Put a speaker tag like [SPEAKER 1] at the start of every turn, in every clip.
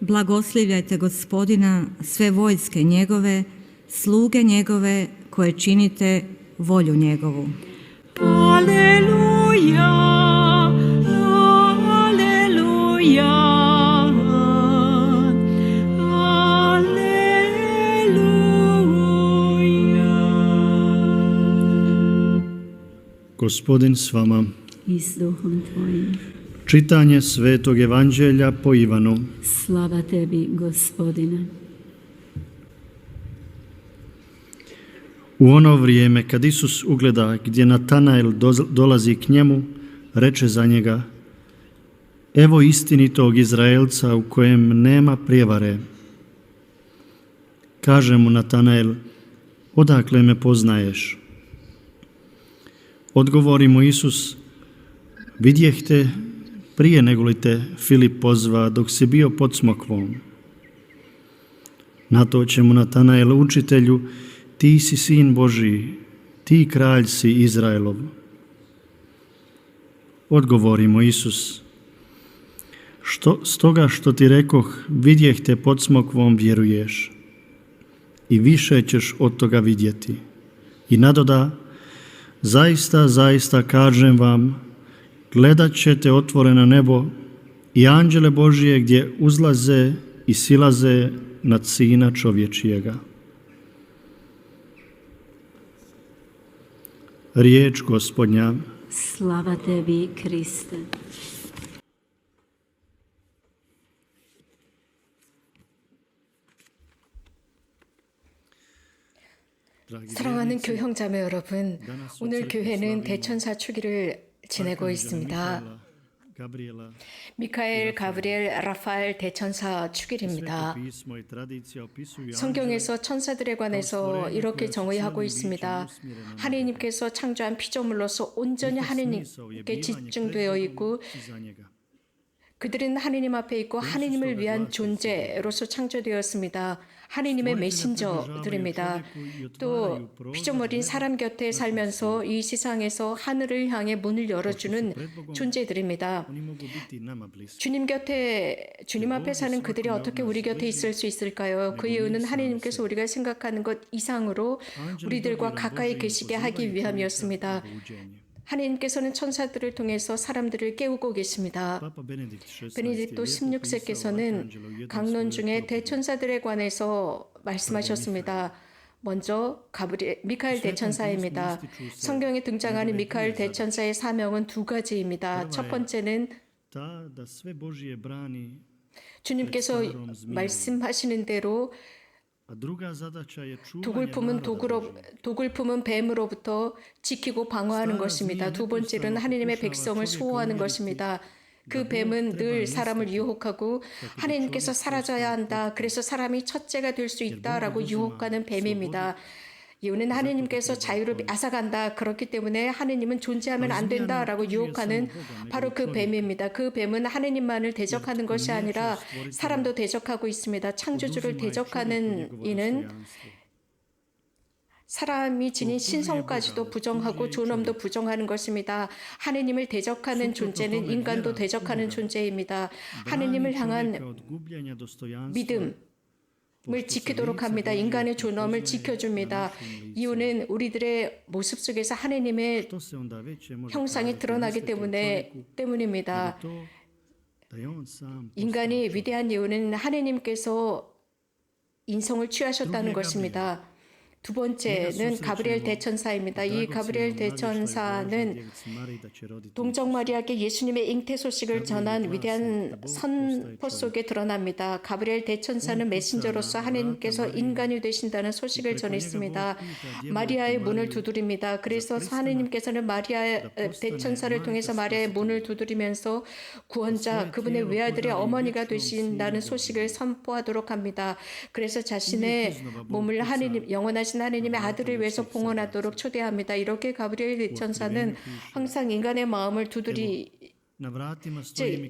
[SPEAKER 1] Blagoslivljajte Gospodina, sve vojske njegove, sluge njegove koje činite volju njegovu. Aleluja, aleluja, aleluja.
[SPEAKER 2] Gospodin s vama.
[SPEAKER 3] I s duhom tvojim.
[SPEAKER 2] Čitanje Svetog Evanđelja po Ivanu.
[SPEAKER 3] Slava tebi, Gospodine.
[SPEAKER 2] U ono vrijeme, kad Isus ugleda gdje Natanael dolazi k njemu, reče za njega: Evo istinitog Izraelca u kojem nema prijevare. Kaže mu Natanael: Odakle me poznaješ? Odgovori mu Isus: Vidjeh te prije nego li te Filip pozva dok si bio pod smokvom. Na to će mu Natanael: Učitelju, ti si sin Božiji, ti kralj si Izraelov. Odgovori mu Isus: Stoga što ti rekoh, vidjeh te pod smokvom, vjeruješ, i više ćeš od toga vidjeti. I nadoda: Zaista, zaista kažem vam, gledat ćete otvoreno nebo i anđele Božije gdje uzlaze i silaze nad Sina čovječijega. Riječ Gospodnja.
[SPEAKER 3] Slava tebi, Kriste.
[SPEAKER 4] 사랑하는 교형자매 여러분, 오늘 교회는 대천사 축일을 지내고 있습니다. 미카엘, 가브리엘, 라파엘 대천사 축일입니다. 성경에서 천사들에 관해서 이렇게 정의하고 있습니다. 하느님께서 창조한 피조물로서 온전히 하느님께 집중되어 있고 그들은 하느님 앞에 있고 하느님을 위한 존재로서 창조되었습니다. 하느님의 메신저들입니다. 또 피조물인 사람 곁에 살면서 이 세상에서 하늘을 향해 문을 열어주는 존재들입니다. 주님 앞에 사는 그들이 어떻게 우리 곁에 있을 수 있을까요? 그 이유는 하느님께서 우리가 생각하는 것 이상으로 우리들과 가까이 계시게 하기 위함이었습니다. 하느님께서는 천사들을 통해서 사람들을 깨우고 계십니다. 베네딕토 16세께서는 강론 중에 대천사들에 관해서 말씀하셨습니다. 먼저 미카엘 대천사입니다. 성경에 등장하는 미카엘 대천사의 사명은 두 가지입니다. 첫 번째는 주님께서 말씀하시는 대로 도굴품은 뱀으로부터 지키고 방어하는 것입니다. 두 번째는 하느님의 백성을 수호하는 것입니다. 그 뱀은 늘 사람을 유혹하고 하느님께서 사라져야 한다, 그래서 사람이 첫째가 될 수 있다라고 유혹하는 뱀입니다. 이유는 하느님께서 자유를 앗아간다, 그렇기 때문에 하느님은 존재하면 안 된다라고 유혹하는 바로 그 뱀입니다. 그 뱀은 하느님만을 대적하는 것이 아니라 사람도 대적하고 있습니다. 창조주를 대적하는 이는 사람이 지닌 신성까지도 부정하고 존엄도 부정하는 것입니다. 하느님을 대적하는 존재는 인간도 대적하는 존재입니다. 하느님을 향한 믿음을 지키도록 합니다. 인간의 존엄을 지켜줍니다. 이유는 우리들의 모습 속에서 하느님의 형상이 드러나기 때문입니다. 인간이 위대한 이유는 하느님께서 인성을 취하셨다는 것입니다. 두 번째는 가브리엘 대천사입니다. 이 가브리엘 대천사는 동정 마리아에게 예수님의 잉태 소식을 전한 위대한 선포 속에 드러납니다. 가브리엘 대천사는 메신저로서 하느님께서 인간이 되신다는 소식을 전했습니다. 마리아의 문을 두드립니다. 그래서 하느님께서는 마리아 대천사를 통해서 마리아의 문을 두드리면서 구원자, 그분의 외아들의 어머니가 되신다는 소식을 선포하도록 합니다. 그래서 자신의 몸을 영원하신 하느님의 아들을 위해서 봉헌하도록 초대합니다. 이렇게 가브리엘 대천사는 항상 인간의 마음을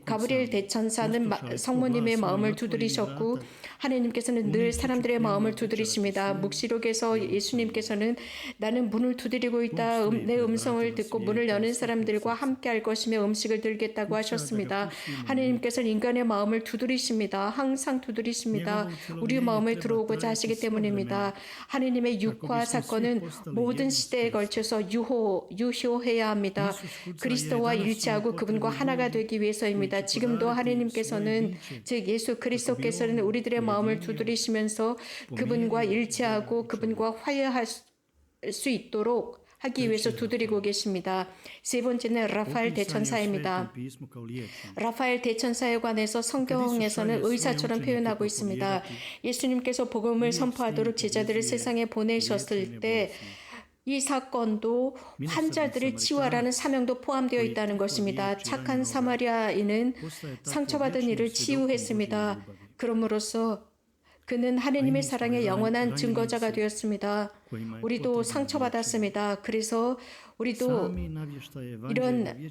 [SPEAKER 4] 가브리엘 대천사는 성모님의 마음을 두드리셨고 하나님께서는 늘 사람들의 마음을 두드리십니다. 묵시록에서 예수님께서는 나는 문을 두드리고 있다. 내 음성을 듣고 문을 여는 사람들과 함께 할 것이며 음식을 들겠다고 하셨습니다. 하나님께서는 인간의 마음을 두드리십니다. 항상 두드리십니다. 우리 마음에 들어오고자 하시기 때문입니다. 하나님의 육화 사건은 모든 시대에 걸쳐서 유효해야 합니다. 그리스도와 일치하고 그분과 하나가 되기 위해서입니다. 지금도 하나님께서는 즉 예수 그리스도께서는 우리들의 마음을 두드리시면서 그분과 일치하고 그분과 화해할 수 있도록 하기 위해서 두드리고 계십니다. 세 번째는 라파엘 대천사입니다. 라파엘 대천사에 관해서 성경에서는 의사처럼 표현하고 있습니다. 예수님께서 복음을 선포하도록 제자들을 세상에 보내셨을 때 이 사건도 환자들을 치유하라는 사명도 포함되어 있다는 것입니다. 착한 사마리아인은 상처받은 이를 치유했습니다. 그럼으로써 그는 하나님의 사랑의 영원한 증거자가 되었습니다. 우리도 상처받았습니다. 그래서 우리도 이런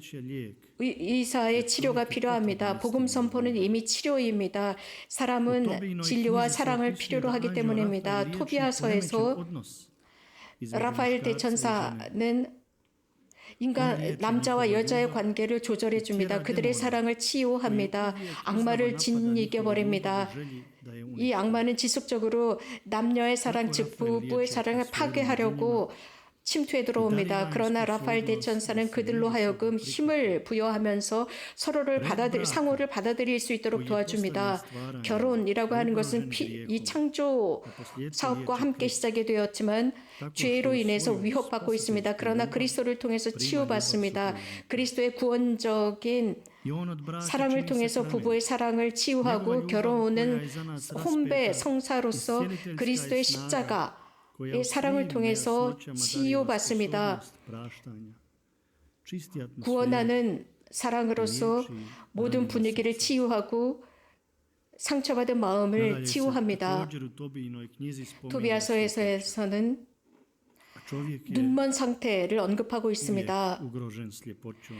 [SPEAKER 4] 의사의 치료가 필요합니다. 복음 선포는 이미 치료입니다. 사람은 진리와 사랑을 필요로 하기 때문입니다. 토비아서에서 라파엘 대천사는 인간 남자와 여자의 관계를 조절해 줍니다. 그들의 사랑을 치유합니다. 악마를 짓이겨 버립니다. 이 악마는 지속적으로 남녀의 사랑, 즉 부부의 사랑을 파괴하려고 침투에 들어옵니다. 그러나 라파엘 대천사는 그들로 하여금 힘을 부여하면서 상호를 받아들일 수 있도록 도와줍니다. 결혼이라고 하는 것은 이 창조 사업과 함께 시작이 되었지만 죄로 인해서 위협받고 있습니다. 그러나 그리스도를 통해서 치유받습니다. 그리스도의 구원적인 사랑을 통해서 부부의 사랑을 치유하고 결혼은 혼배 성사로서 그리스도의 십자가 의 사랑을 통해서 치유받습니다. 구원하는 사랑으로서 모든 분위기를 치유하고 상처받은 마음을 치유합니다. 토비아서에서는 눈먼 상태를 언급하고 있습니다.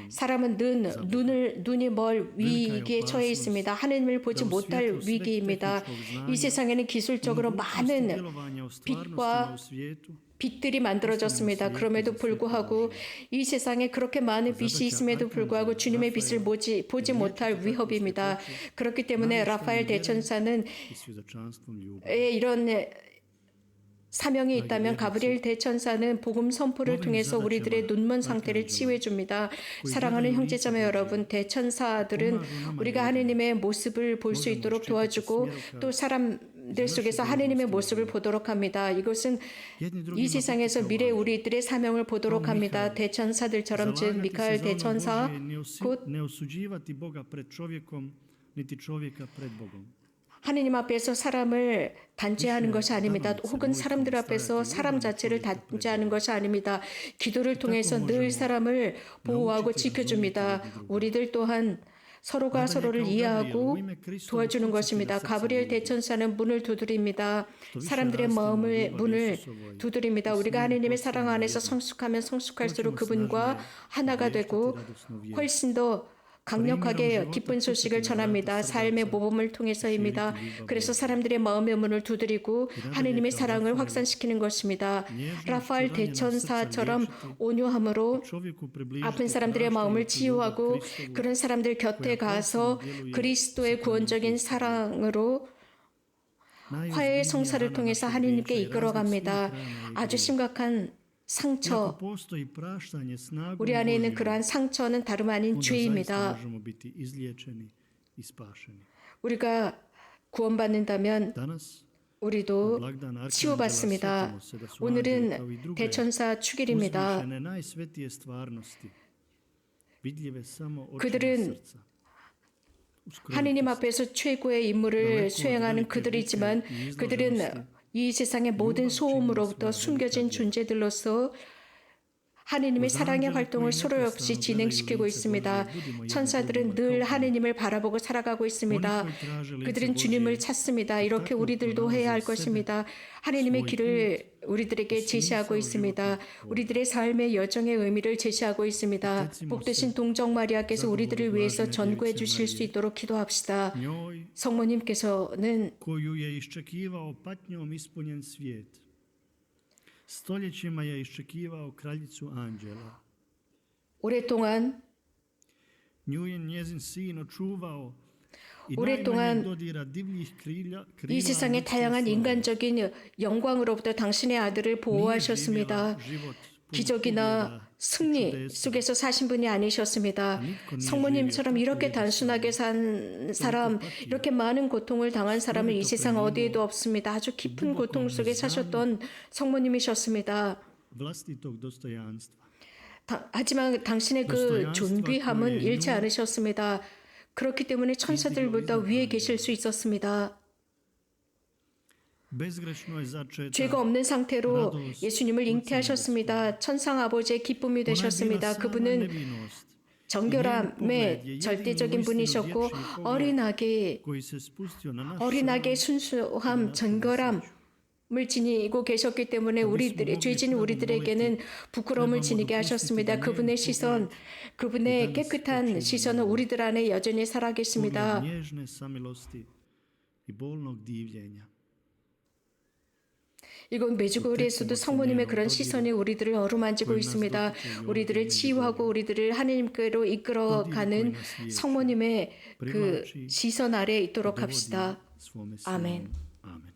[SPEAKER 4] 사람은 눈이 멀 위기에 처해 있습니다. 하나님을 보지 못할 위기입니다. 이 세상에는 기술적으로 많은 빛들이 만들어졌습니다. 그럼에도 불구하고 이 세상에 그렇게 많은 빛이 있음에도 불구하고 주님의 빛을 보지 못할 위협입니다. 그렇기 때문에 라파엘 대천사는 이런 사명이 있다면 가브리엘 대천사는 복음 선포를 통해서 우리들의 눈먼 상태를 치유해 줍니다. 사랑하는 형제자매 여러분, 대천사들은 우리가 하나님의 모습을 볼 수 있도록 도와주고 또 사람들 속에서 하나님의 모습을 보도록 합니다. 이것은 이 세상에서 미래 우리들의 사명을 보도록 합니다. 대천사들처럼 즉 미카엘 대천사 곧 하느님 앞에서 사람을 단죄하는 것이 아닙니다. 혹은 사람들 앞에서 사람 자체를 단죄하는 것이 아닙니다. 기도를 통해서 늘 사람을 보호하고 지켜줍니다. 우리들 또한 서로가 서로를 이해하고 도와주는 것입니다. 가브리엘 대천사는 문을 두드립니다. 사람들의 문을 두드립니다. 우리가 하느님의 사랑 안에서 성숙하면 성숙할수록 그분과 하나가 되고 훨씬 더 강력하게 기쁜 소식을 전합니다. 삶의 모범을 통해서입니다. 그래서 사람들의 마음의 문을 두드리고 하느님의 사랑을 확산시키는 것입니다. 라파엘 대천사처럼 온유함으로 아픈 사람들의 마음을 치유하고 그런 사람들 곁에 가서 그리스도의 구원적인 사랑으로 화해의 성사를 통해서 하느님께 이끌어갑니다. 아주 심각한 상처, 우리 안에 있는 그러한 상처는 다름 아닌 죄입니다. 우리가 구원받는다면 우리도 치유받습니다. 오늘은 대천사 축일입니다. 그들은 하느님 앞에서 최고의 임무를 수행하는 그들이지만 그들은 이 세상의 모든 소음으로부터 숨겨진 존재들로서 하느님의 사랑의 활동을 소로 없이 진행시키고 있습니다. 천사들은 늘 하느님을 바라보고 살아가고 있습니다. 그들은 주님을 찾습니다. 이렇게 우리들도 해야 할 것입니다. 하느님의 길을 우리들에게 제시하고 있습니다. 우리들의 삶의 여정의 의미를 제시하고 있습니다. 복되신 동정 마리아께서 우리들을 위해서 전구해 주실 수 있도록 기도합시다.
[SPEAKER 2] Njoj
[SPEAKER 4] 성모님께서는
[SPEAKER 2] koju je iščekivao patnjom ispunjen svijet. Stoljećima je iščekivao kraljicu anđela.
[SPEAKER 4] 오랫동안
[SPEAKER 2] Nju je njezin sin očuvao i
[SPEAKER 4] 오랫동안
[SPEAKER 2] najmanjeg dodira divljih
[SPEAKER 4] 이 세상의 다양한 인간적인 영광으로부터 당신의 아들을 보호하셨습니다. 기적이나 승리 속에서 사신 분이 아니셨습니다. 성모님처럼 이렇게 단순하게 산 사람, 이렇게 많은 고통을 당한 사람은 이 세상 어디에도 없습니다. 아주 깊은 고통 속에 사셨던 성모님이셨습니다.
[SPEAKER 2] vlastitog dostojanstva.
[SPEAKER 4] 하지만 당신의 그 존귀함은 잃지 않으셨습니다. 그렇기 때문에 천사들보다 위에 계실 수 있었습니다.
[SPEAKER 2] Bezgrešno je začeta.
[SPEAKER 4] 죄가 없는 상태로 예수님을 잉태하셨습니다. 천상 아버지의 기쁨이 되셨습니다. 그분은 정결함의 절대적인 분이셨고 어린아기의 순수함, 정결함을 지니고 계셨기 때문에 죄진 우리들에게는 부끄러움을 지니게 하셨습니다. 그분의 시선, 그분의 깨끗한 시선은 우리들 안에 여전히 살아계십니다.
[SPEAKER 2] Nježne samilosti i bolnog divljenja.
[SPEAKER 4] 이곳 메주고리에서도 성모님의 그런 시선이 우리들을 어루만지고 있습니다. 우리들을 치유하고 우리들을 하나님께로 이끌어가는 성모님의 그 시선 아래에 있도록 합시다. 아멘.
[SPEAKER 2] Amen.